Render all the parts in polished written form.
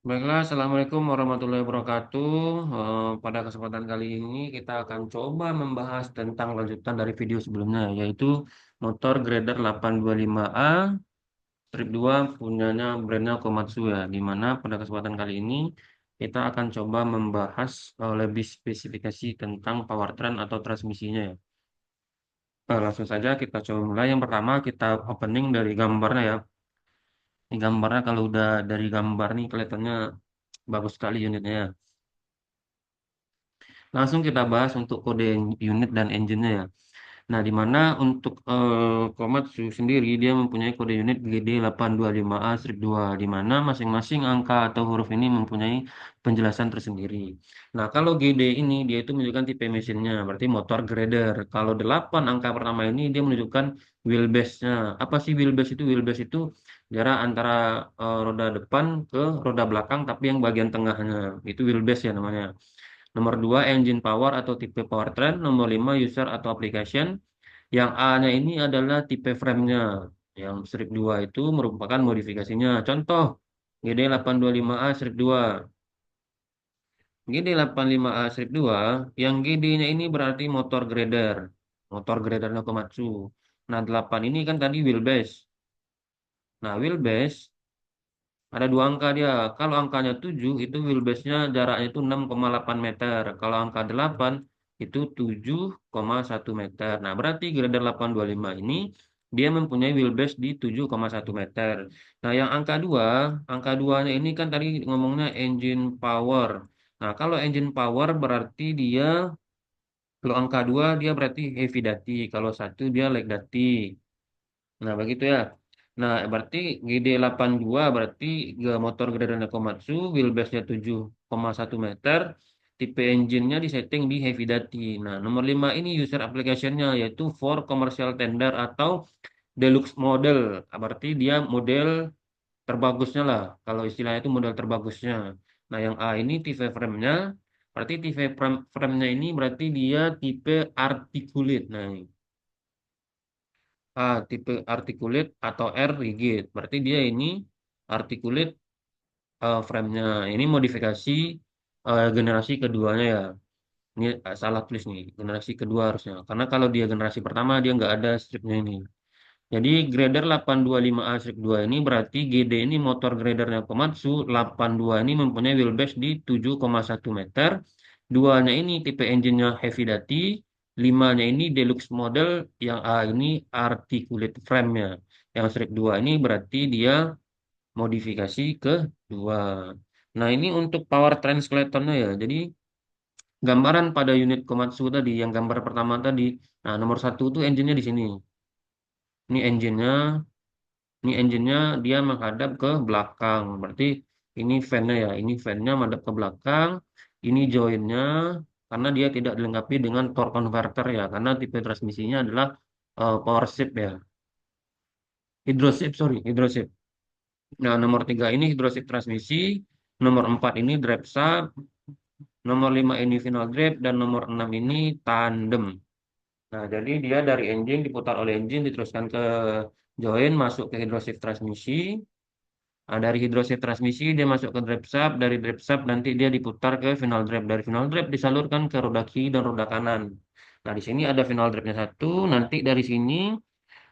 Baiklah, Assalamualaikum warahmatullahi wabarakatuh. Pada kesempatan kali ini kita akan coba membahas tentang lanjutan dari video sebelumnya, yaitu motor Grader 825A strip 2 punyanya brandnya Komatsu ya, di mana pada kesempatan kali ini kita akan coba membahas lebih spesifikasi tentang powertrain atau transmisinya ya. Langsung saja kita coba mulai. Yang pertama kita opening dari gambarnya ya. Ini gambarnya kalau udah dari gambar nih kelihatannya bagus sekali unitnya ya. Langsung kita bahas untuk kode unit dan engine-nya ya. Nah, di mana untuk Komatsu sendiri dia mempunyai kode unit GD825A-2 di mana masing-masing angka atau huruf ini mempunyai penjelasan tersendiri. Nah, kalau GD ini dia itu menunjukkan tipe mesinnya, berarti motor grader. Kalau 8 angka pertama ini dia menunjukkan wheelbase-nya. Apa sih wheelbase itu? Wheelbase itu jarak antara roda depan ke roda belakang tapi yang bagian tengahnya. Itu wheelbase ya namanya. Nomor 2 engine power atau tipe powertrain. Nomor 5 user atau application. Yang A-nya ini adalah tipe frame-nya. Yang strip 2 itu merupakan modifikasinya. Contoh, GD825A strip 2. GD85A strip 2, yang GD-nya ini berarti motor grader. Motor gradernya Komatsu. Nah, 8 ini kan tadi wheelbase. Nah, wheelbase ada dua angka dia. Kalau angkanya 7 itu wheelbase-nya jaraknya itu 6,8 meter. Kalau angka 8 itu 7,1 meter. Nah, berarti Grader 825 ini dia mempunyai wheelbase di 7,1 meter. Nah, yang angka 2-nya ini kan tadi ngomongnya engine power. Nah, kalau engine power berarti dia kalau angka 2 dia berarti heavy duty, kalau satu dia light duty. Nah, begitu ya. Nah, berarti GD82 berarti motor Gradana Komatsu, wheelbase-nya 7,1 meter, tipe engine-nya disetting di heavy duty. Nah, nomor 5 ini user application-nya yaitu for commercial tender atau deluxe model. Berarti dia model terbagusnya lah. Kalau istilahnya itu model terbagusnya. Nah, yang A ini tipe frame-nya, berarti tipe frame-nya ini berarti dia tipe articulate. Nah, A tipe articulate atau R rigid. Berarti dia ini articulate frame-nya. Ini modifikasi generasi keduanya ya. Ini salah tulis nih, generasi kedua harusnya. Karena kalau dia generasi pertama dia nggak ada stripnya ini. Jadi grader 825A strip 2 ini berarti GD ini motor gradernya Komatsu, 82 ini mempunyai wheelbase di 7,1 meter. Duanya ini tipe engine-nya heavy duty, limanya ini deluxe model, yang A ini articulate frame-nya. Yang strip 2 ini berarti dia modifikasi ke 2. Nah, ini untuk power translatornya ya. Jadi gambaran pada unit Komatsu tadi, yang gambar pertama tadi. Nah, nomor satu itu engine-nya di sini. Ini engine-nya. Ini engine-nya dia menghadap ke belakang. Berarti ini fan-nya ya. Ini fan-nya menghadap ke belakang. Ini join-nya karena dia tidak dilengkapi dengan torque converter ya. Karena tipe transmisinya adalah power shift ya. Hydroshift, sorry, hydroshift. Nah, nomor 3 ini hydroshift transmisi. Nomor 4 ini drive shaft. Nomor 5 ini final drive. Dan nomor 6 ini tandem. Nah, jadi dia dari engine diputar oleh engine diteruskan ke join masuk ke hydroshift transmisi. Nah, dari hidrosif transmisi dia masuk ke drive shaft, dari drive shaft nanti dia diputar ke final drive, dari final drive disalurkan ke roda kiri dan roda kanan. Nah, di sini ada final drive-nya satu, nanti dari sini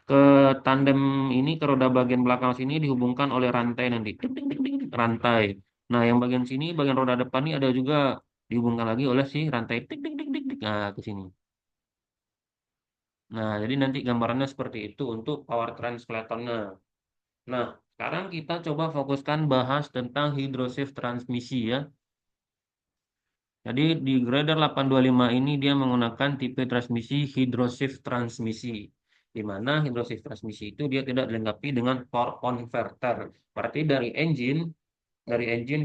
ke tandem ini ke roda bagian belakang sini dihubungkan oleh rantai nanti. Tik, tik, tik, tik, tik, rantai. Nah, yang bagian sini bagian roda depan ini ada juga dihubungkan lagi oleh si rantai tik tik tik tik tik. Nah, ke sini. Nah, jadi nanti gambarannya seperti itu untuk power translatornya. Nah, sekarang kita coba fokuskan bahas tentang hydroshift transmisi ya. Jadi di Grader 825 ini dia menggunakan tipe transmisi hydroshift transmisi. Di mana hydroshift transmisi itu dia tidak dilengkapi dengan torque converter. Berarti dari engine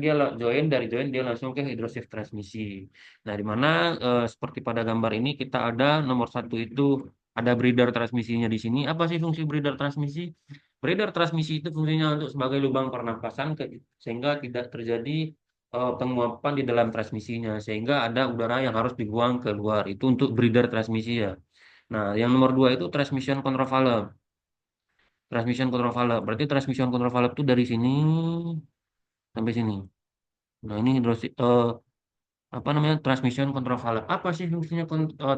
dia dari join dia langsung ke hydroshift transmisi. Nah, di mana seperti pada gambar ini kita ada nomor satu itu ada breeder transmisinya di sini. Apa sih fungsi breeder transmisi? Breeder transmisi itu fungsinya untuk sebagai lubang pernapasan sehingga tidak terjadi penguapan di dalam transmisinya sehingga ada udara yang harus dibuang keluar. Itu untuk breeder transmisi ya. Nah, yang nomor dua itu transmission control valve. Transmission control valve. Berarti transmission control valve itu dari sini sampai sini. Nah, ini apa namanya transmission control valve. Apa sih fungsinya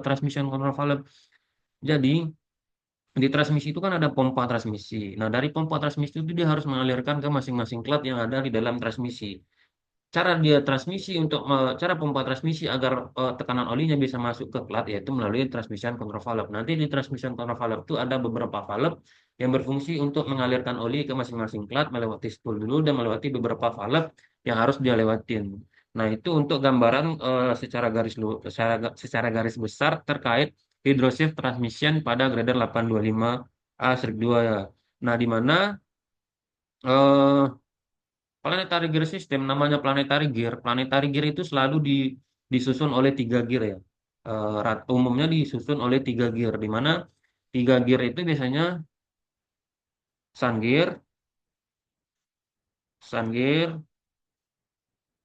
transmission control valve? Jadi di transmisi itu kan ada pompa transmisi. Nah, dari pompa transmisi itu dia harus mengalirkan ke masing-masing klep yang ada di dalam transmisi. Cara pompa transmisi agar tekanan olinya bisa masuk ke plat yaitu melalui transmission control valve. Nanti di transmission control valve itu ada beberapa valve yang berfungsi untuk mengalirkan oli ke masing-masing plat melewati spool dulu dan melewati beberapa valve yang harus dia lewatin. Nah, itu untuk gambaran secara garis besar terkait hydroshift transmission pada grader 825 A-2 ya. Nah, di mana eh, planetary gear system, namanya planetary gear itu selalu disusun oleh tiga gear ya. Umumnya disusun oleh tiga gear, di mana tiga gear itu biasanya sun gear, sun gear,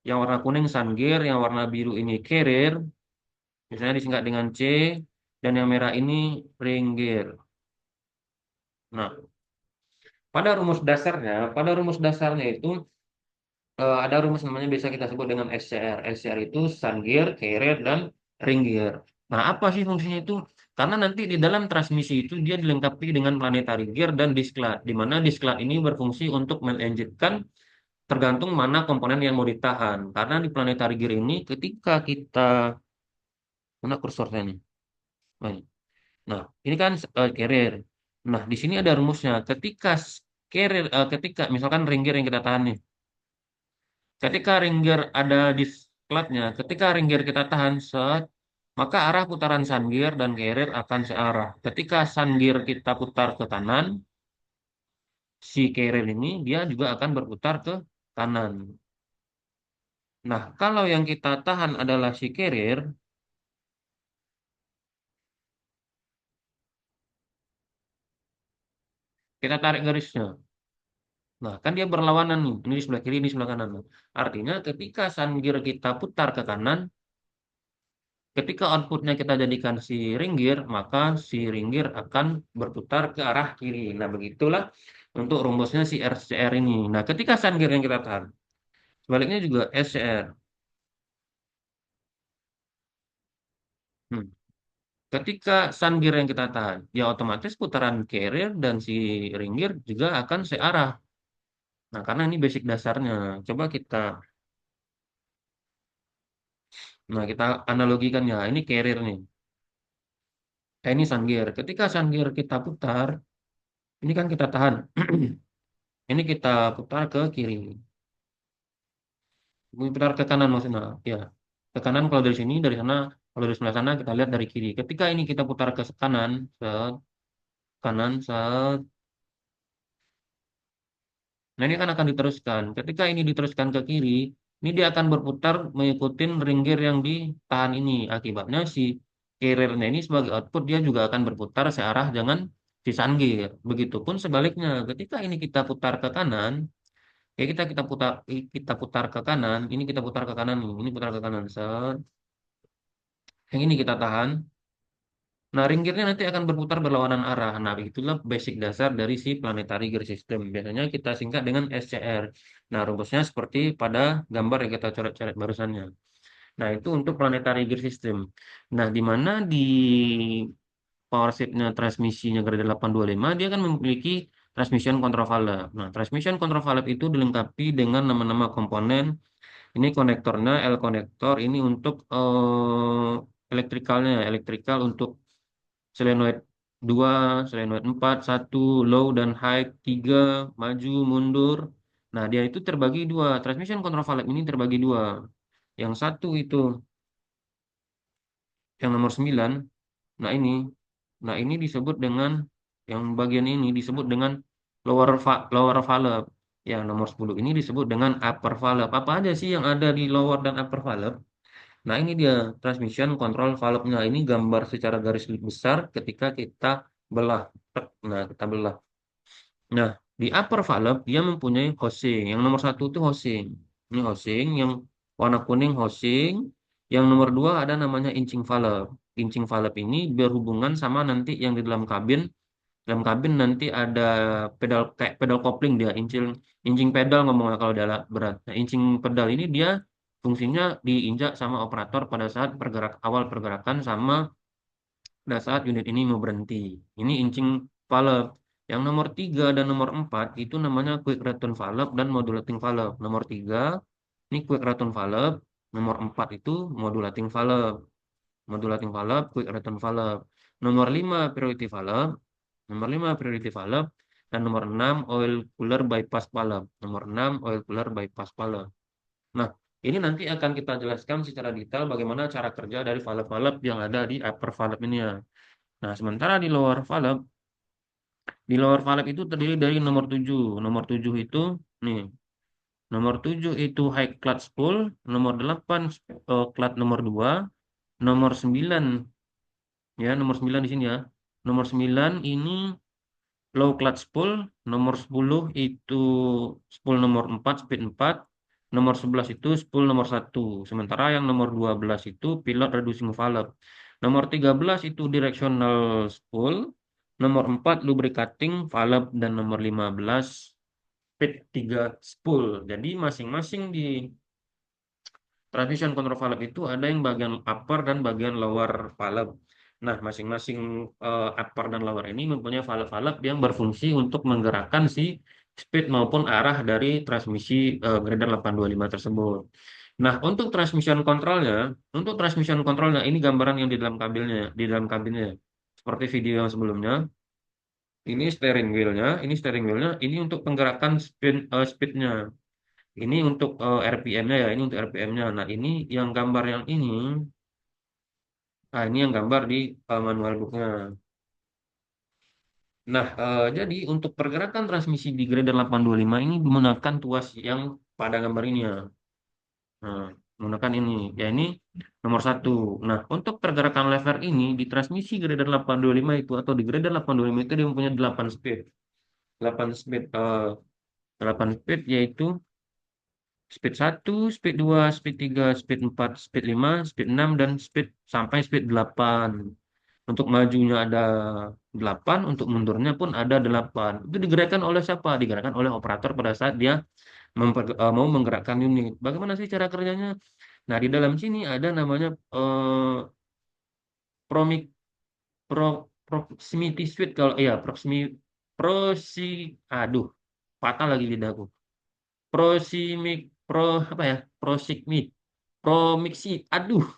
yang warna kuning sun gear, yang warna biru ini carrier, biasanya disingkat dengan C, dan yang merah ini ring gear. Nah, pada rumus dasarnya itu ada rumus namanya biasa kita sebut dengan SCR. SCR itu sun gear, carrier, dan ring gear. Nah, apa sih fungsinya itu? Karena nanti di dalam transmisi itu dia dilengkapi dengan planetary gear dan disklat, di mana disklat ini berfungsi untuk melanjutkan tergantung mana komponen yang mau ditahan. Karena di planetary gear ini ketika kita mana kursornya nih? Nah, nah, ini kan carrier. Nah, di sini ada rumusnya. Ketika misalkan ring gear yang kita tahan nih. Ketika ring gear ada di klatnya, ketika ring gear kita tahan set, maka arah putaran sun gear dan carrier akan searah. Ketika sun gear kita putar ke kanan, si carrier ini dia juga akan berputar ke kanan. Nah, kalau yang kita tahan adalah si carrier, kita tarik garisnya. Nah, kan dia berlawanan nih. Ini di sebelah kiri, ini di sebelah kanan. Artinya ketika sun gear kita putar ke kanan, ketika outputnya kita jadikan si ring gear, maka si ring gear akan berputar ke arah kiri. Nah, begitulah untuk rumusnya si RCR ini. Nah, ketika sun gear yang kita tahan, sebaliknya juga SCR. Hmm. Ketika sun gear yang kita tahan, ya otomatis putaran carrier dan si ring gear juga akan searah. Nah, karena ini basic dasarnya. Coba kita analogikan ya. Ini carrier nih. Ini sun gear. Ketika sun gear kita putar, ini kan kita tahan. Ini kita putar ke kiri. Putar ke kanan maksudnya. Ya, ke kanan kalau dari sini, dari sana, kalau dari sebelah sana kita lihat dari kiri. Ketika ini kita putar ke kanan, kanan, nah ini kan akan diteruskan. Ketika ini diteruskan ke kiri, ini dia akan berputar mengikuti ring gear yang ditahan ini. Akibatnya si carrier-nya ini sebagai output dia juga akan berputar searah dengan si sun gear. Begitupun sebaliknya, ketika ini kita putar ke kanan, ya kita putar ke kanan, ini kita putar ke kanan nih, ini putar ke kanan, yang ini kita tahan. Nah, ring gear-nya nanti akan berputar berlawanan arah. Nah, itulah basic dasar dari si planetary gear system. Biasanya kita singkat dengan SCR. Nah, rumusnya seperti pada gambar yang kita coret-coret barusannya. Nah, itu untuk planetary gear system. Nah, di mana di power shift-nya transmisinya grade 825, dia kan memiliki transmission control valve. Nah, transmission control valve itu dilengkapi dengan nama-nama komponen. Ini konektornya L konektor, ini untuk elektrikalnya, elektrikal untuk solenoid 2, solenoid 4, 1, low dan high, 3, maju, mundur. Nah, dia itu terbagi dua. Transmission control valve ini terbagi dua. Yang satu itu, yang nomor 9. Nah, ini. Nah, ini disebut dengan, yang bagian ini disebut dengan lower valve. Yang nomor 10 ini disebut dengan upper valve. Apa aja sih yang ada di lower dan upper valve? Nah, ini dia transmission control valve-nya. Ini gambar secara garis besar ketika kita belah. Nah, kita belah. Nah, di upper valve dia mempunyai housing. Yang nomor satu itu housing. Ini housing yang warna kuning housing. Yang nomor dua ada namanya inching valve. Inching valve ini berhubungan sama nanti yang di dalam kabin. Dalam kabin nanti ada pedal kayak pedal kopling dia, inching pedal ngomongnya kalau dia berat. Nah, inching pedal ini dia fungsinya diinjak sama operator pada saat awal pergerakan sama pada saat unit ini mau berhenti. Ini incing valve. Yang nomor 3 dan nomor 4 itu namanya quick return valve dan modulating valve. Nomor 3 ini quick return valve, nomor 4 itu modulating valve. Modulating valve, quick return valve. Nomor 5 priority valve, nomor 5 priority valve, dan nomor 6 oil cooler bypass valve. Nomor 6 oil cooler bypass valve. Nah, ini nanti akan kita jelaskan secara detail bagaimana cara kerja dari valve-valve yang ada di upper valve ini ya. Nah, sementara di lower valve itu terdiri dari nomor 7. Nomor 7 itu nih, nomor 7 itu high clutch spool, nomor 8 clutch nomor 2, nomor 9 ya, nomor 9 di sini ya. Nomor 9 ini low clutch spool, nomor 10 itu spool nomor 4 speed 4, nomor 11 itu spool nomor 1. Sementara yang nomor 12 itu pilot reducing valve. Nomor 13 itu directional spool, nomor 4 lubricating valve, dan nomor 15 speed 3 spool. Jadi masing-masing di transmission control valve itu ada yang bagian upper dan bagian lower valve. Nah, masing-masing upper dan lower ini mempunyai valve-valve yang berfungsi untuk menggerakkan si speed maupun arah dari transmisi Grader 825 tersebut. Nah, untuk transmission controlnya ini gambaran yang di dalam kabinnya. Seperti video yang sebelumnya, ini untuk penggerakan speednya. Ini untuk RPM-nya ya, ini untuk RPM-nya. Nah, ini yang gambar yang ini, ini yang gambar di manual booknya. Nah, jadi untuk pergerakan transmisi di Grader 825 ini menggunakan tuas yang pada gambar ini ya. Nah, menggunakan ini, ya ini nomor satu. Nah, untuk pergerakan lever ini di transmisi Grader 825 itu atau di Grader 825 itu dia mempunyai 8 speed. 8 speed, 8 speed yaitu speed 1, speed 2, speed 3, speed 4, speed 5, speed 6, dan speed sampai speed 8. Untuk majunya ada 8, untuk mundurnya pun ada 8. Itu digerakkan oleh siapa? Digerakkan oleh operator pada saat dia mau menggerakkan unit. Bagaimana sih cara kerjanya? Nah, di dalam sini ada namanya promi, pro, proximity switch kalau iya prosi aduh, patah lagi lidahku. Proximic pro apa ya? Proximit Promixi, aduh,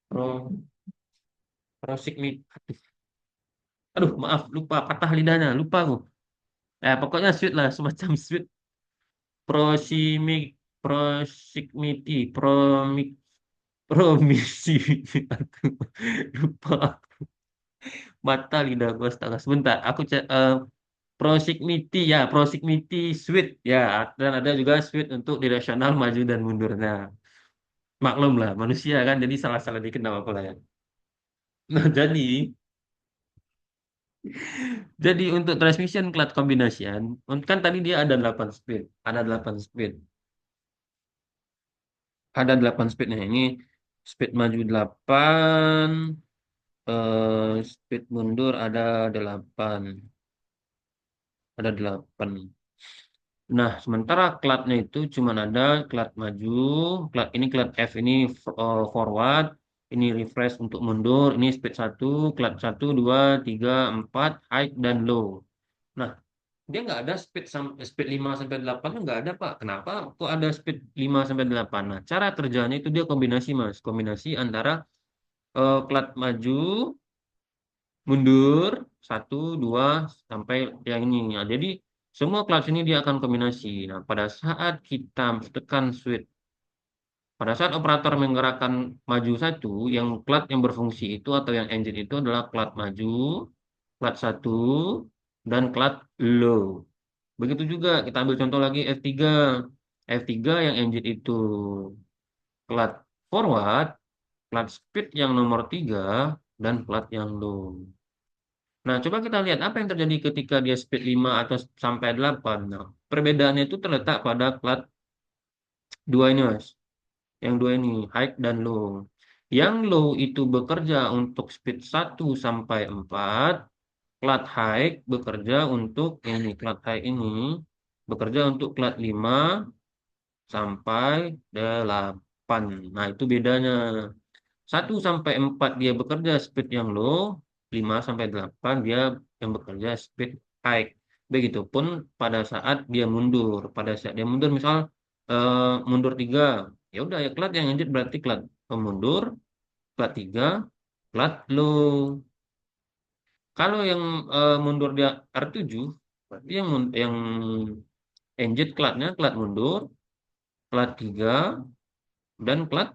pro proximit, aduh, maaf, lupa, patah lidahnya, lupa aku. Pokoknya sweet lah, semacam sweet. Proximic, proximity, promisi, aku lupa, mata lidah gue astaga. Sebentar, aku cek, proximity ya, proximity sweet ya, dan ada juga sweet untuk directional maju dan mundurnya. Maklum lah, manusia kan, jadi salah-salah dikit nggak apa-apa lah ya. Nah, jadi untuk transmission clutch combination, kan tadi dia ada 8 speed, ada 8 speed, ada 8 speednya. Ini speed maju 8, speed mundur ada 8. Nah, sementara clutchnya itu cuma ada clutch maju, ini clutch F ini forward, ini refresh untuk mundur, ini speed 1, clutch 1, 2, 3, 4, high dan low. Nah, dia nggak ada speed 5 sampai 8 nggak ada, Pak. Kenapa kok ada speed 5 sampai 8? Nah, cara kerjanya itu dia kombinasi, Mas. Kombinasi antara plat maju, mundur, satu, dua, sampai yang ini. Nah, jadi semua kelas ini dia akan kombinasi. Nah, pada saat operator menggerakkan maju satu, yang plat yang berfungsi itu atau yang engine itu adalah plat maju, plat satu, dan plat low. Begitu juga kita ambil contoh lagi F3. F3 yang engine itu plat forward, plat speed yang nomor 3, dan plat yang low. Nah, coba kita lihat apa yang terjadi ketika dia speed 5 atau sampai 8. Nah, perbedaannya itu terletak pada plat 2 ini, Mas. Yang dua ini, high dan low. Yang low itu bekerja untuk speed 1 sampai 4. Plat high bekerja untuk ini, plat high ini bekerja untuk plat 5 sampai 8. Nah, itu bedanya. 1 sampai 4 dia bekerja speed yang low, 5 sampai 8 dia yang bekerja speed high. Begitupun pada saat dia mundur. Pada saat dia mundur, misal mundur 3, ya udah ya klat yang lanjut berarti klat mundur, klat 3, klat low. Kalau yang mundur dia R7, berarti yang engine klatnya klat mundur, klat 3, dan klat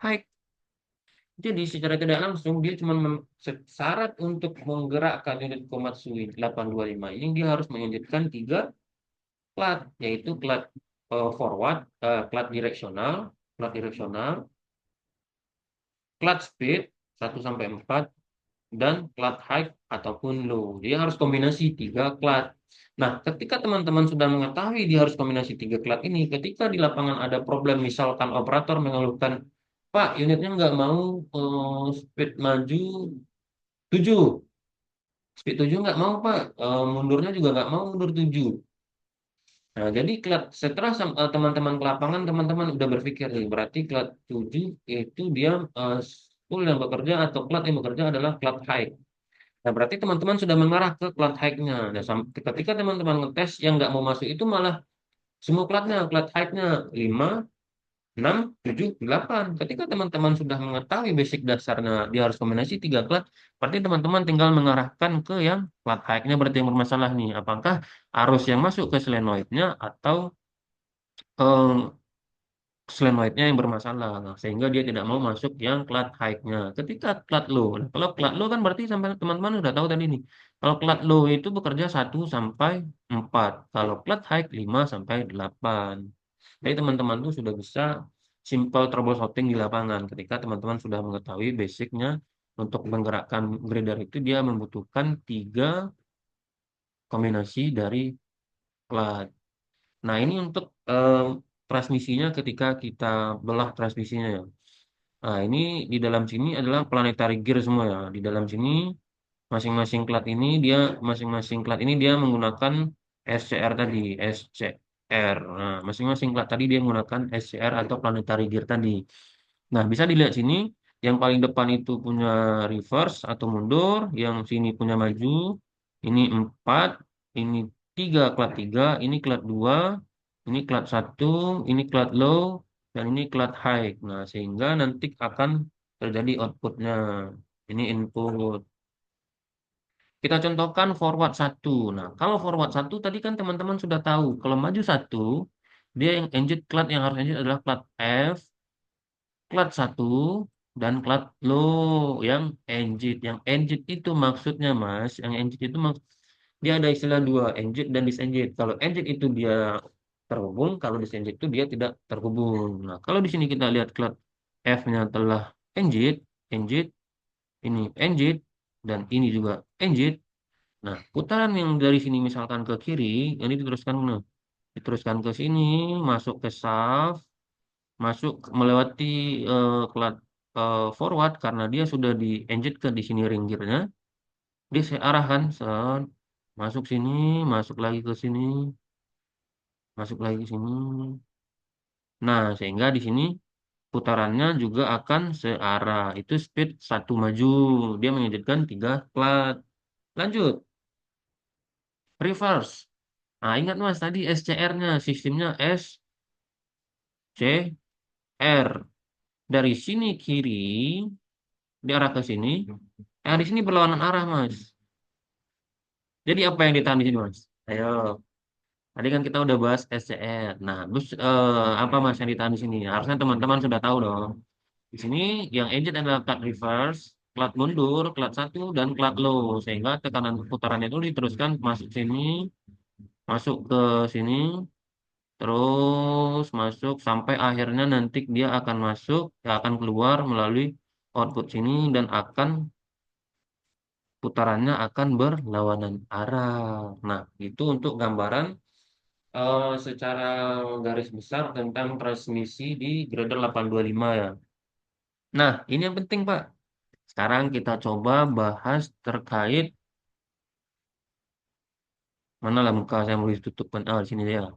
high. Jadi secara tidak langsung dia cuma syarat untuk menggerakkan unit Komatsui 825 ini dia harus menginjekkan 3 plat, yaitu plat forward, plat direksional, plat speed 1 sampai 4, dan plat high ataupun low. Dia harus kombinasi 3 plat. Nah, ketika teman-teman sudah mengetahui dia harus kombinasi 3 plat ini, ketika di lapangan ada problem, misalkan operator mengeluhkan, Pak, unitnya nggak mau speed maju 7, speed 7 nggak mau Pak. Mundurnya juga nggak mau mundur 7. Nah, jadi setelah teman-teman ke lapangan, teman-teman udah berpikir nih, berarti klat 7 itu dia full yang bekerja atau plat yang bekerja adalah plat high. Nah, berarti teman-teman sudah mengarah ke plat high-nya. Nah, ketika teman-teman ngetes yang nggak mau masuk itu malah semua platnya, plat high-nya 5, 6, 7, 8. Ketika teman-teman sudah mengetahui basic dasarnya, dia harus kombinasi 3 plat, berarti teman-teman tinggal mengarahkan ke yang plat high-nya berarti yang bermasalah nih. Apakah arus yang masuk ke solenoid-nya atau eh, solenoidnya yang bermasalah. Nah, sehingga dia tidak mau masuk yang plat high-nya. Ketika plat low, nah, kalau plat low kan berarti sampai teman-teman sudah tahu tadi nih. Kalau plat low itu bekerja 1 sampai 4. Kalau plat high 5 sampai 8. Jadi teman-teman tuh sudah bisa simple troubleshooting di lapangan ketika teman-teman sudah mengetahui basicnya untuk menggerakkan grader itu dia membutuhkan 3 kombinasi dari plat. Nah, ini untuk transmisinya ketika kita belah transmisinya ya. Nah, ini di dalam sini adalah planetary gear semua ya. Di dalam sini masing-masing plat ini dia menggunakan SCR tadi, SCR. Nah, masing-masing plat tadi dia menggunakan SCR atau planetary gear tadi. Nah, bisa dilihat sini yang paling depan itu punya reverse atau mundur, yang sini punya maju. Ini 4, ini 3 plat 3, ini plat 2, ini plat 1, ini plat low, dan ini plat high. Nah, sehingga nanti akan terjadi outputnya. Ini input. Kita contohkan forward 1. Nah, kalau forward 1 tadi kan teman-teman sudah tahu. Kalau maju 1, dia yang engine plat yang harus engine adalah plat F, plat 1, dan plat low yang engine. Yang engine itu maksudnya Mas, yang engine itu dia ada istilah dua, engine dan disengage. Kalau engine itu dia terhubung, kalau disengage itu dia tidak terhubung. Nah, kalau di sini kita lihat plat F-nya telah engine, engine, ini engine, dan ini juga engine. Nah, putaran yang dari sini misalkan ke kiri, ini diteruskan nah, diteruskan ke sini, masuk ke shaft, masuk melewati plat forward karena dia sudah di engine ke di sini ring gearnya, dia saya arahkan, set, masuk sini, masuk lagi ke sini, masuk lagi ke sini. Nah, sehingga di sini putarannya juga akan searah. Itu speed 1 maju. Dia menginjekkan 3 plat. Lanjut, reverse. Nah, ingat Mas, tadi SCR-nya, sistemnya SCR. Dari sini kiri, diarah ke sini. Nah, di sini berlawanan arah, Mas. Jadi apa yang ditahan di sini, Mas? Ayo. Tadi kan kita udah bahas SCR. Nah, terus apa Mas yang ditahan di sini? Harusnya teman-teman sudah tahu dong. Di sini yang engine adalah plat reverse, plat mundur, plat 1, dan plat low. Sehingga tekanan putaran itu diteruskan masuk sini, masuk ke sini, terus masuk sampai akhirnya nanti dia akan masuk, dia akan keluar melalui output sini dan putarannya akan berlawanan arah. Nah, itu untuk gambaran secara garis besar tentang transmisi di grader 825 ya. Nah, ini yang penting Pak. Sekarang kita coba bahas terkait mana lah muka saya mau ditutupkan. Ah, di sini ya.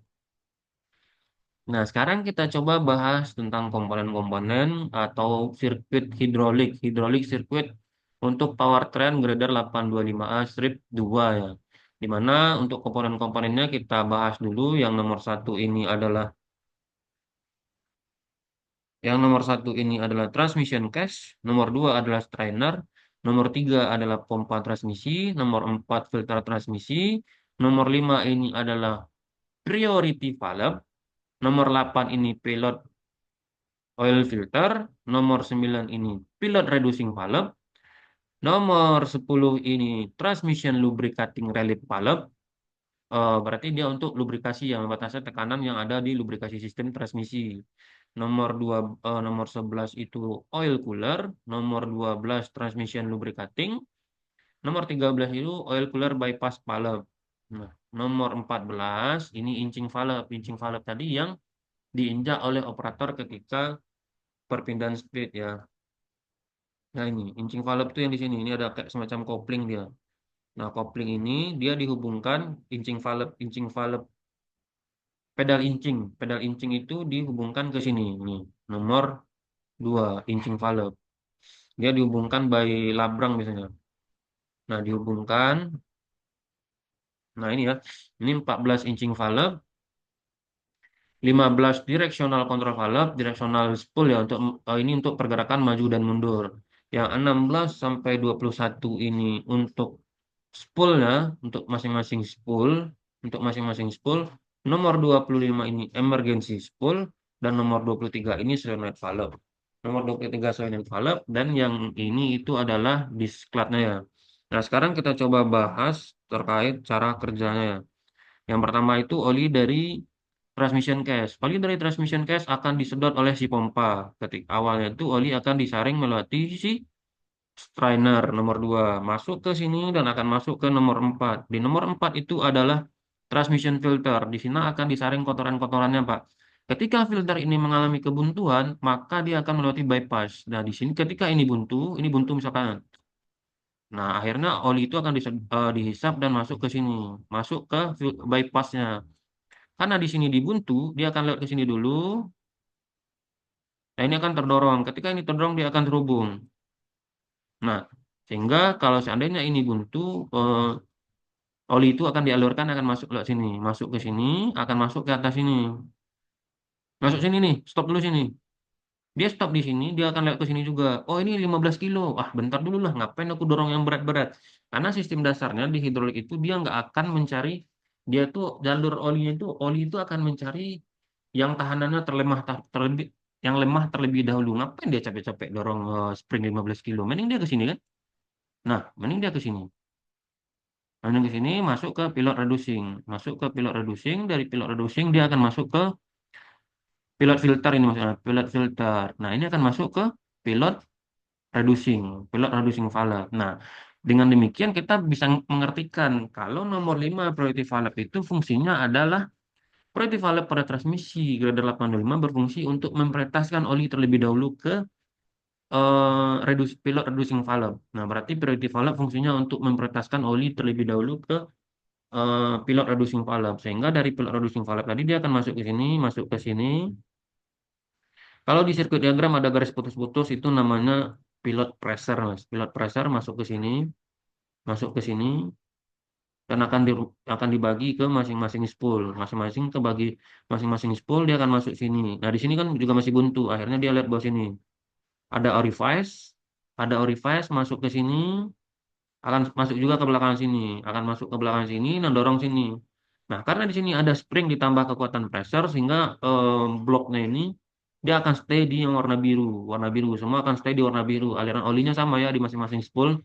Nah, sekarang kita coba bahas tentang komponen-komponen atau sirkuit hidrolik. Hidrolik sirkuit untuk powertrain grader 825A strip 2 ya. Di mana untuk komponen-komponennya kita bahas dulu. Yang nomor satu ini adalah transmission case, nomor dua adalah strainer, nomor tiga adalah pompa transmisi, nomor empat filter transmisi, nomor lima ini adalah priority valve, nomor 8 ini pilot oil filter, nomor 9 ini pilot reducing valve, nomor 10 ini transmission lubricating relief valve. Berarti dia untuk lubrikasi yang membatasi tekanan yang ada di lubrikasi sistem transmisi. Nomor 11 itu oil cooler, nomor 12 transmission lubricating, nomor 13 itu oil cooler bypass valve. Nah, nomor 14 ini inching valve. Inching valve tadi yang diinjak oleh operator ketika perpindahan speed ya. Nah ini inching valve tuh yang di sini. Ini ada kayak semacam kopling dia. Nah kopling ini dia dihubungkan inching valve pedal inching itu dihubungkan ke sini. Nih nomor 2 inching valve. Dia dihubungkan by labrang biasanya. Nah dihubungkan. Nah ini ya. Ini 14 inching valve. 15 directional control valve, directional spool ya ini untuk pergerakan maju dan mundur. Yang 16 sampai 21 ini untuk spoolnya, untuk masing-masing spool. Nomor 25 ini emergency spool dan nomor 23 ini solenoid valve. Nomor 23 solenoid valve dan yang ini itu adalah disklatnya ya. Nah, sekarang kita coba bahas terkait cara kerjanya ya. Yang pertama itu oli dari transmission case. Oli dari transmission case akan disedot oleh si pompa. Ketika awalnya itu oli akan disaring melewati si strainer nomor 2 masuk ke sini dan akan masuk ke nomor 4. Di nomor 4 itu adalah transmission filter. Di sini akan disaring kotoran-kotorannya, Pak. Ketika filter ini mengalami kebuntuan, maka dia akan melewati bypass. Nah, di sini ketika ini buntu misalkan. Nah, akhirnya oli itu akan dihisap dan masuk ke sini, masuk ke bypassnya. Karena di sini dibuntu, dia akan lewat ke sini dulu. Nah, ini akan terdorong. Ketika ini terdorong, dia akan terhubung. Nah, sehingga kalau seandainya ini buntu, eh, oli itu akan dialurkan, akan masuk ke sini. Masuk ke sini, akan masuk ke atas sini. Masuk sini nih, stop dulu sini. Dia stop di sini, dia akan lewat ke sini juga. Oh, ini 15 kilo. Ah, bentar dulu lah, ngapain aku dorong yang berat-berat? Karena sistem dasarnya di hidrolik itu dia nggak akan mencari, dia tuh jalur oli itu akan mencari yang tahanannya terlebih yang lemah terlebih dahulu. Ngapain dia capek-capek dorong spring 15 kilo? Mending dia ke sini kan? Nah, mending dia ke sini. Mending ke sini masuk ke pilot reducing. Masuk ke pilot reducing, dari pilot reducing dia akan masuk ke pilot filter ini maksudnya, pilot filter. Nah, ini akan masuk ke pilot reducing, pilot reducing valve. Nah, dengan demikian kita bisa mengertikan kalau nomor 5 priority valve itu fungsinya adalah priority valve pada transmisi grader 825 berfungsi untuk memprioritaskan oli terlebih dahulu ke pilot reducing valve. Nah, berarti priority valve fungsinya untuk memprioritaskan oli terlebih dahulu ke pilot reducing valve. Sehingga dari pilot reducing valve tadi dia akan masuk ke sini, masuk ke sini. Kalau di sirkuit diagram ada garis putus-putus itu namanya pilot pressure, Mas. Pilot pressure masuk ke sini dan akan dibagi ke masing-masing spool. Masing-masing spool dia akan masuk sini. Nah, di sini kan juga masih buntu. Akhirnya dia lihat bawah sini. Ada orifice, ada orifice masuk ke sini, akan masuk juga ke belakang sini, akan masuk ke belakang sini dan dorong sini. Nah, karena di sini ada spring ditambah kekuatan pressure sehingga bloknya ini dia akan stay di yang warna biru. Warna biru semua akan stay di warna biru. Aliran olinya sama ya di masing-masing spool.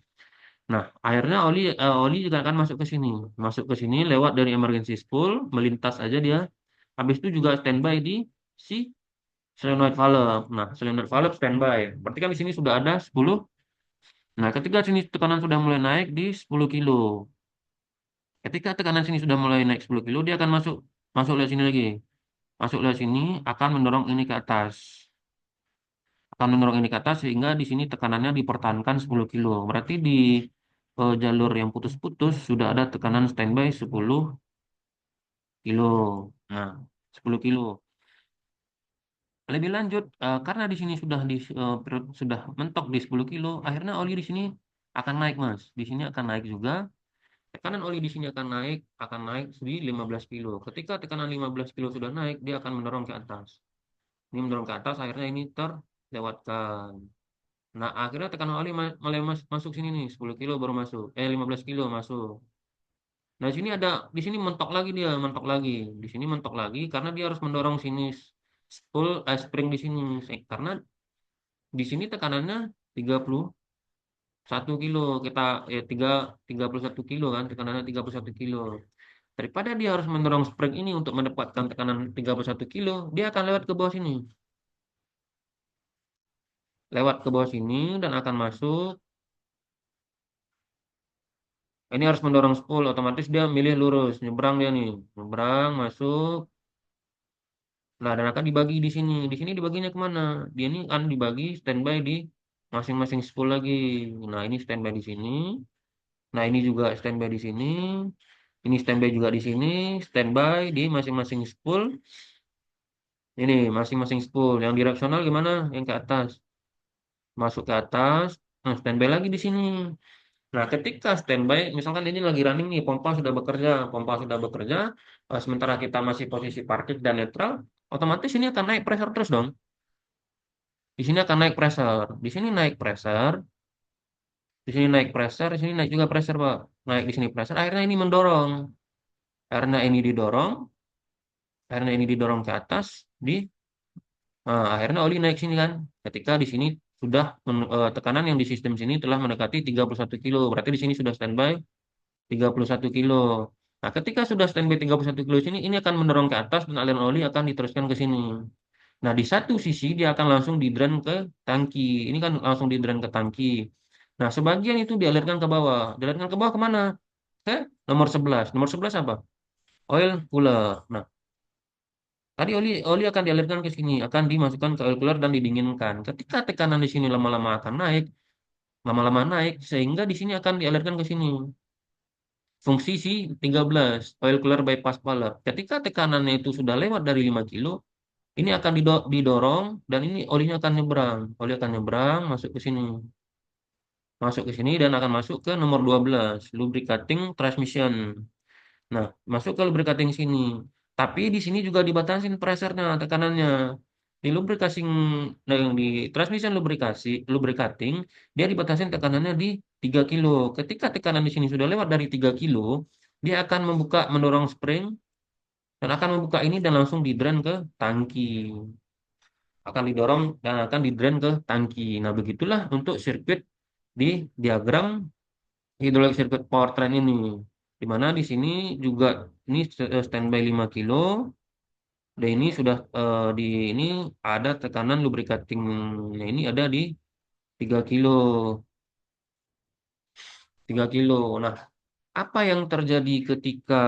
Nah, akhirnya oli juga akan masuk ke sini. Masuk ke sini lewat dari emergency spool, melintas aja dia. Habis itu juga standby di si solenoid valve. Nah, solenoid valve standby. Berarti kan di sini sudah ada 10. Nah, ketika sini tekanan sudah mulai naik di 10 kilo. Ketika tekanan sini sudah mulai naik 10 kilo, dia akan masuk masuk lewat sini lagi. Masuk lewat sini akan mendorong ini ke atas. Akan mendorong ini ke atas sehingga di sini tekanannya dipertahankan 10 kilo. Berarti di jalur yang putus-putus sudah ada tekanan standby 10 kilo. Nah, 10 kilo. Lebih lanjut, karena di sini sudah mentok di 10 kilo, akhirnya oli di sini akan naik, Mas. Di sini akan naik juga. Tekanan oli di sini akan naik di 15 kilo. Ketika tekanan 15 kilo sudah naik, dia akan mendorong ke atas. Ini mendorong ke atas, akhirnya ini terlewatkan. Nah, akhirnya tekanan oli mulai masuk sini nih, 10 kilo baru masuk. 15 kilo masuk. Nah, di sini mentok lagi dia, mentok lagi. Di sini mentok lagi karena dia harus mendorong sini spring di sini. Karena di sini tekanannya 31 kilo. Kita ya 31 kilo kan, tekanannya 31 kilo. Daripada dia harus mendorong spring ini untuk mendapatkan tekanan 31 kilo, dia akan lewat ke bawah sini. Lewat ke bawah sini dan akan masuk. Ini harus mendorong spool, otomatis dia milih lurus, nyebrang dia nih. Nyebrang, masuk. Nah, dan akan dibagi di sini. Di sini dibaginya kemana? Dia ini akan dibagi standby di masing-masing spool lagi. Nah, ini standby di sini. Nah, ini juga standby di sini. Ini standby juga di sini. Standby di masing-masing spool. Ini masing-masing spool. Yang direksional gimana? Yang ke atas. Masuk ke atas. Nah, standby lagi di sini. Nah, ketika standby, misalkan ini lagi running nih, pompa sudah bekerja, sementara kita masih posisi parkir dan netral, otomatis ini akan naik pressure terus dong. Di sini akan naik pressure. Di sini naik pressure, di sini naik pressure, di sini naik juga pressure, Pak. Naik di sini pressure, akhirnya ini mendorong. Karena ini didorong, karena ini didorong ke atas, akhirnya oli naik sini kan. Ketika di sini sudah tekanan yang di sistem sini telah mendekati 31 kilo, berarti di sini sudah standby 31 kilo. Nah, ketika sudah standby 31 kilo sini, ini akan mendorong ke atas dan aliran oli akan diteruskan ke sini. Nah, di satu sisi dia akan langsung di-drain ke tangki. Ini kan langsung di-drain ke tangki. Nah, sebagian itu dialirkan ke bawah. Dialirkan ke bawah kemana? Ke nomor 11. Nomor 11 apa? Oil cooler. Nah, tadi oli oli akan dialirkan ke sini, akan dimasukkan ke oil cooler dan didinginkan. Ketika tekanan di sini lama-lama akan naik, lama-lama naik, sehingga di sini akan dialirkan ke sini. Fungsi si 13, oil cooler bypass valve. Ketika tekanannya itu sudah lewat dari 5 kilo, ini akan didorong dan ini olinya akan nyebrang. Oli akan nyebrang masuk ke sini. Masuk ke sini dan akan masuk ke nomor 12, lubricating transmission. Nah, masuk ke lubricating sini. Tapi di sini juga dibatasin pressure-nya, tekanannya. Di lubricating, nah, yang di transmission lubricating, dia dibatasin tekanannya di 3 kilo. Ketika tekanan di sini sudah lewat dari 3 kilo, dia akan mendorong spring, dan akan membuka ini dan langsung di-drain ke tangki. Akan didorong dan akan di-drain ke tangki. Nah, begitulah untuk sirkuit di diagram hidrolik sirkuit powertrain ini. Di mana di sini juga ini standby 5 kilo. Dan ini sudah di ini ada tekanan lubricatingnya ini ada di 3 kilo. 3 kilo. Nah, apa yang terjadi ketika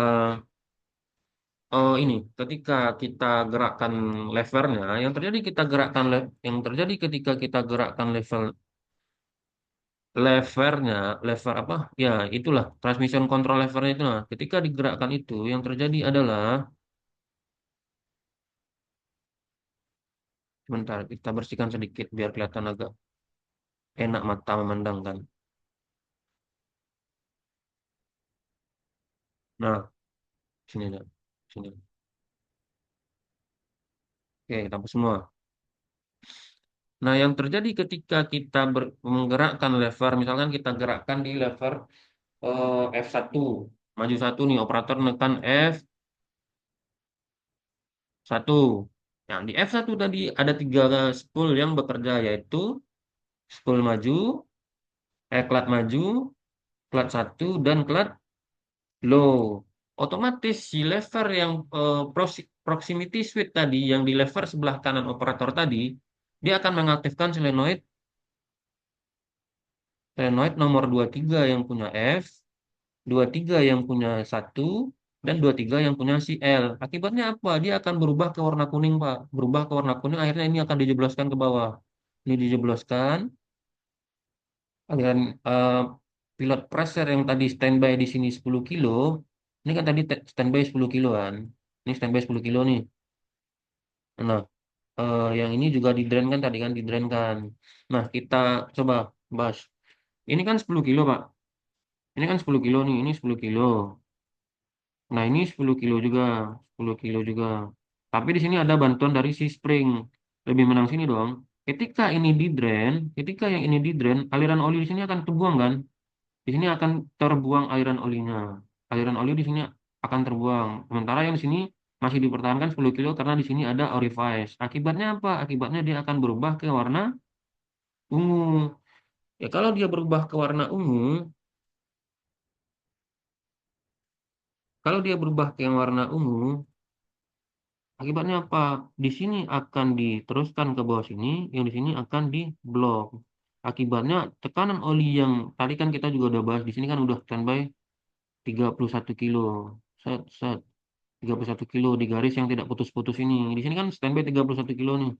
kita gerakkan levernya, yang terjadi ketika kita gerakkan levernya, lever apa? Ya, itulah transmission control levernya itu. Nah, ketika digerakkan itu, yang terjadi adalah, sebentar, kita bersihkan sedikit biar kelihatan agak enak mata memandang kan. Nah, sini dah, sini. Oke, kita hapus semua. Nah, yang terjadi ketika kita menggerakkan lever, misalkan kita gerakkan di lever F1, maju satu nih, operator menekan F1. Nah, di F1 tadi ada 3 spool yang bekerja, yaitu spool maju, klat maju, klat satu, dan klat low. Otomatis si lever yang proximity switch tadi, yang di lever sebelah kanan operator tadi, dia akan mengaktifkan solenoid nomor 23 yang punya F, 23 yang punya satu, dan 23 yang punya CL. Akibatnya apa? Dia akan berubah ke warna kuning, Pak. Berubah ke warna kuning, akhirnya ini akan dijebloskan ke bawah. Ini dijebloskan, aliran pilot pressure yang tadi standby di sini 10 kilo, ini kan tadi standby 10 kiloan. Ini standby 10 kilo nih. Nah, Yang ini juga di drain kan tadi kan di drain kan. Nah, kita coba bahas. Ini kan 10 kilo, Pak. Ini kan 10 kilo nih, ini 10 kilo. Nah, ini 10 kilo juga, 10 kilo juga. Tapi di sini ada bantuan dari si spring. Lebih menang sini dong. Ketika ini di drain, ketika yang ini di drain, aliran oli di sini akan terbuang kan? Di sini akan terbuang aliran olinya. Aliran oli di sini akan terbuang. Sementara yang di sini masih dipertahankan 10 kilo karena di sini ada orifice. Akibatnya apa? Akibatnya dia akan berubah ke warna ungu. Ya kalau dia berubah ke warna ungu, kalau dia berubah ke yang warna ungu, akibatnya apa? Di sini akan diteruskan ke bawah sini, yang di sini akan diblok. Akibatnya tekanan oli yang tadi kan kita juga udah bahas di sini kan udah standby 31 kilo. Set, set. 31 kilo di garis yang tidak putus-putus ini. Di sini kan standby 31 kilo nih.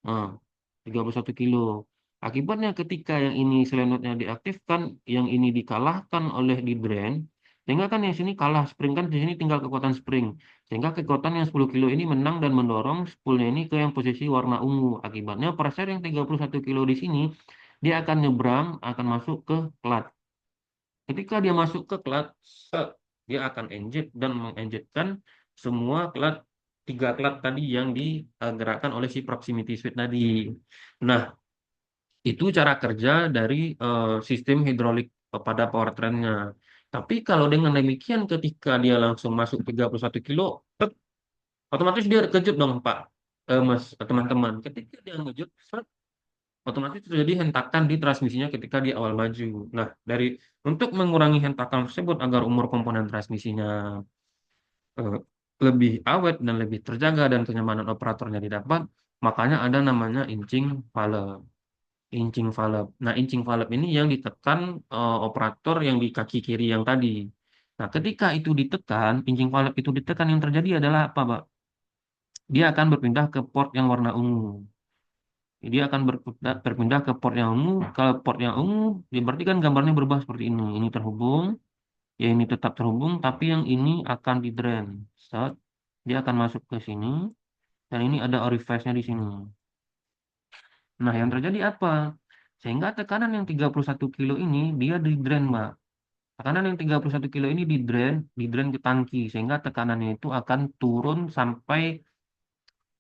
Nah, 31 kilo. Akibatnya ketika yang ini selenotnya diaktifkan, yang ini dikalahkan oleh di drain, sehingga kan yang sini kalah spring kan di sini tinggal kekuatan spring. Sehingga kekuatan yang 10 kilo ini menang dan mendorong spoolnya ini ke yang posisi warna ungu. Akibatnya pressure yang 31 kilo di sini dia akan nyebrang, akan masuk ke plat. Ketika dia masuk ke klat, set, dia akan inject dan menginjekkan semua klat tiga klat tadi yang digerakkan oleh si proximity switch tadi. Nah, itu cara kerja dari sistem hidrolik pada powertrainnya. Tapi kalau dengan demikian ketika dia langsung masuk 31 kilo, tek, otomatis dia kejut dong, Pak. Mas, teman-teman. Ketika dia ngejut, set, otomatis terjadi hentakan di transmisinya ketika di awal maju. Nah, untuk mengurangi hentakan tersebut agar umur komponen transmisinya eh, lebih awet dan lebih terjaga dan kenyamanan operatornya didapat, makanya ada namanya inching valve. Inching valve. Nah, inching valve ini yang ditekan operator yang di kaki kiri yang tadi. Nah, ketika itu ditekan, inching valve itu ditekan yang terjadi adalah apa, Pak? Dia akan berpindah ke port yang warna ungu. Dia akan berpindah ke port yang ungu. Kalau port yang ungu, ya berarti kan gambarnya berubah seperti ini. Ini terhubung, ya ini tetap terhubung, tapi yang ini akan di drain. Saat dia akan masuk ke sini, dan ini ada orifice-nya di sini. Nah, yang terjadi apa? Sehingga tekanan yang 31 kilo ini, dia di drain, Mbak. Tekanan yang 31 kilo ini di drain ke tangki. Sehingga tekanannya itu akan turun sampai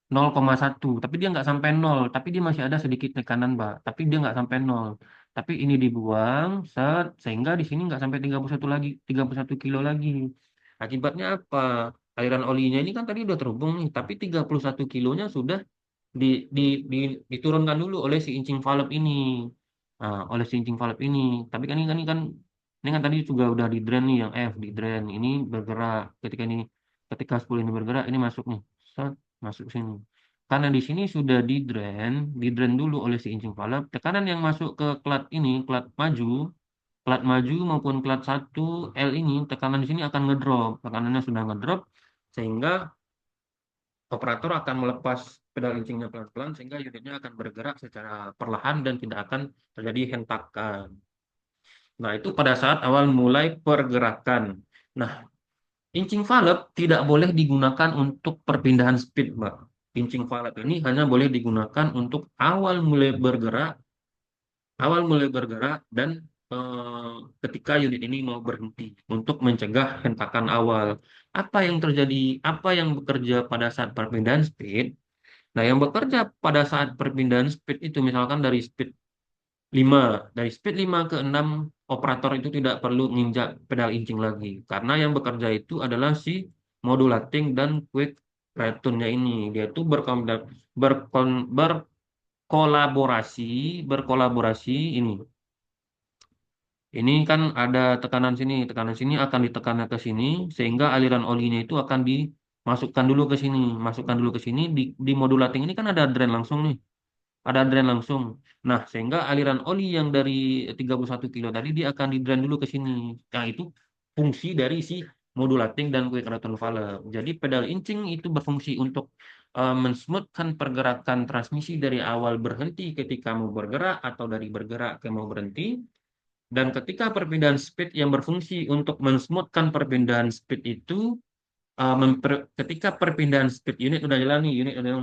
0,1, tapi dia nggak sampai 0, tapi dia masih ada sedikit tekanan, Pak. Tapi dia nggak sampai 0. Tapi ini dibuang, set, sehingga di sini nggak sampai 31 lagi, 31 kilo lagi. Akibatnya apa? Aliran olinya ini kan tadi udah terhubung nih, tapi 31 kilonya sudah di, di, di, diturunkan dulu oleh si inching valve ini. Nah, oleh si inching valve ini. Tapi kan ini kan tadi juga udah di drain nih yang F, di drain. Ini bergerak ketika spool ini bergerak, ini masuk nih. Set, masuk sini. Karena di sini sudah di drain dulu oleh si inching valve. Tekanan yang masuk ke klat ini, klat maju maupun klat 1L ini, tekanan di sini akan ngedrop. Tekanannya sudah ngedrop, sehingga operator akan melepas pedal inchingnya pelan-pelan sehingga unitnya akan bergerak secara perlahan dan tidak akan terjadi hentakan. Nah, itu pada saat awal mulai pergerakan. Nah, inching valve tidak boleh digunakan untuk perpindahan speed, Mbak. Inching valve ini hanya boleh digunakan untuk awal mulai bergerak dan ketika unit ini mau berhenti untuk mencegah hentakan awal. Apa yang terjadi, apa yang bekerja pada saat perpindahan speed? Nah, yang bekerja pada saat perpindahan speed itu misalkan lima, dari speed 5 ke 6 operator itu tidak perlu nginjak pedal inching lagi. Karena yang bekerja itu adalah si modulating dan quick return-nya ini. Dia itu berkolaborasi, berkolaborasi ini. Ini kan ada tekanan sini akan ditekankan ke sini, sehingga aliran olinya itu akan dimasukkan dulu ke sini, masukkan dulu ke sini, di modulating ini kan ada drain langsung nih, ada drain langsung. Nah, sehingga aliran oli yang dari 31 kilo tadi dia akan di drain dulu ke sini. Nah, itu fungsi dari si modulating dan quick return valve. Jadi pedal inching itu berfungsi untuk mensmoothkan pergerakan transmisi dari awal berhenti ketika mau bergerak atau dari bergerak ke mau berhenti. Dan ketika perpindahan speed yang berfungsi untuk mensmoothkan perpindahan speed itu ketika perpindahan speed unit udah jalan nih, unit udah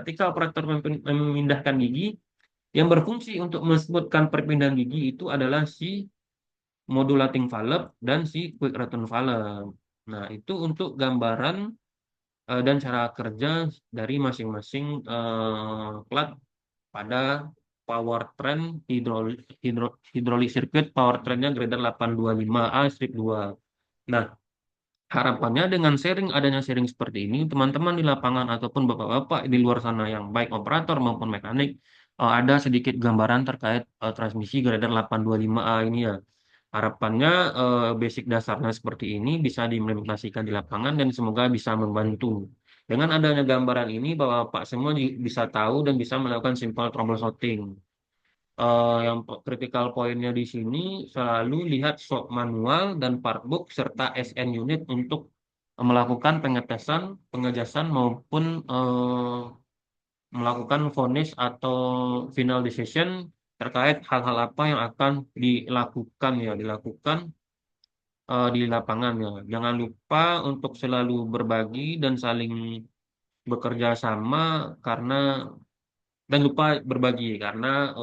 ketika operator memindahkan gigi, yang berfungsi untuk mensmoothkan perpindahan gigi itu adalah si modulating valve dan si quick return valve. Nah, itu untuk gambaran dan cara kerja dari masing-masing plat pada powertrain hidrolik sirkuit powertrainnya grader 825A strip 2. Nah, harapannya dengan adanya sharing seperti ini, teman-teman di lapangan ataupun bapak-bapak di luar sana yang baik operator maupun mekanik, ada sedikit gambaran terkait transmisi grader 825A ini ya. Harapannya basic dasarnya seperti ini bisa diimplementasikan di lapangan dan semoga bisa membantu. Dengan adanya gambaran ini, bapak-bapak semua bisa tahu dan bisa melakukan simple troubleshooting. Critical poinnya di sini selalu lihat shop manual dan partbook serta SN unit untuk melakukan pengetesan, pengejasan maupun melakukan vonis atau final decision terkait hal-hal apa yang akan dilakukan di lapangan ya. Jangan lupa untuk selalu berbagi dan saling bekerja sama karena dan lupa berbagi karena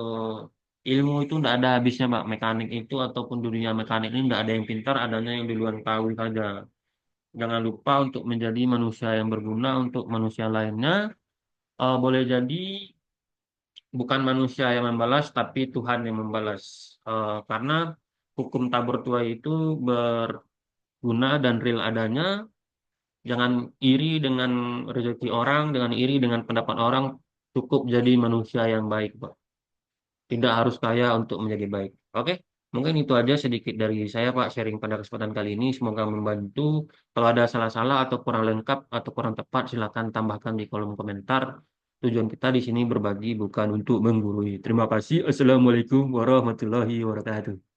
ilmu itu tidak ada habisnya Pak. Mekanik itu ataupun dunia mekanik ini tidak ada yang pintar, adanya yang duluan tahu saja. Jangan lupa untuk menjadi manusia yang berguna untuk manusia lainnya. Boleh jadi bukan manusia yang membalas, tapi Tuhan yang membalas. Karena hukum tabur tuai itu berguna dan real adanya. Jangan iri dengan rezeki orang, dengan iri dengan pendapat orang. Cukup jadi manusia yang baik, Pak. Tidak harus kaya untuk menjadi baik. Oke, mungkin itu aja sedikit dari saya, Pak, sharing pada kesempatan kali ini. Semoga membantu. Kalau ada salah-salah atau kurang lengkap atau kurang tepat, silakan tambahkan di kolom komentar. Tujuan kita di sini berbagi, bukan untuk menggurui. Terima kasih. Assalamualaikum warahmatullahi wabarakatuh.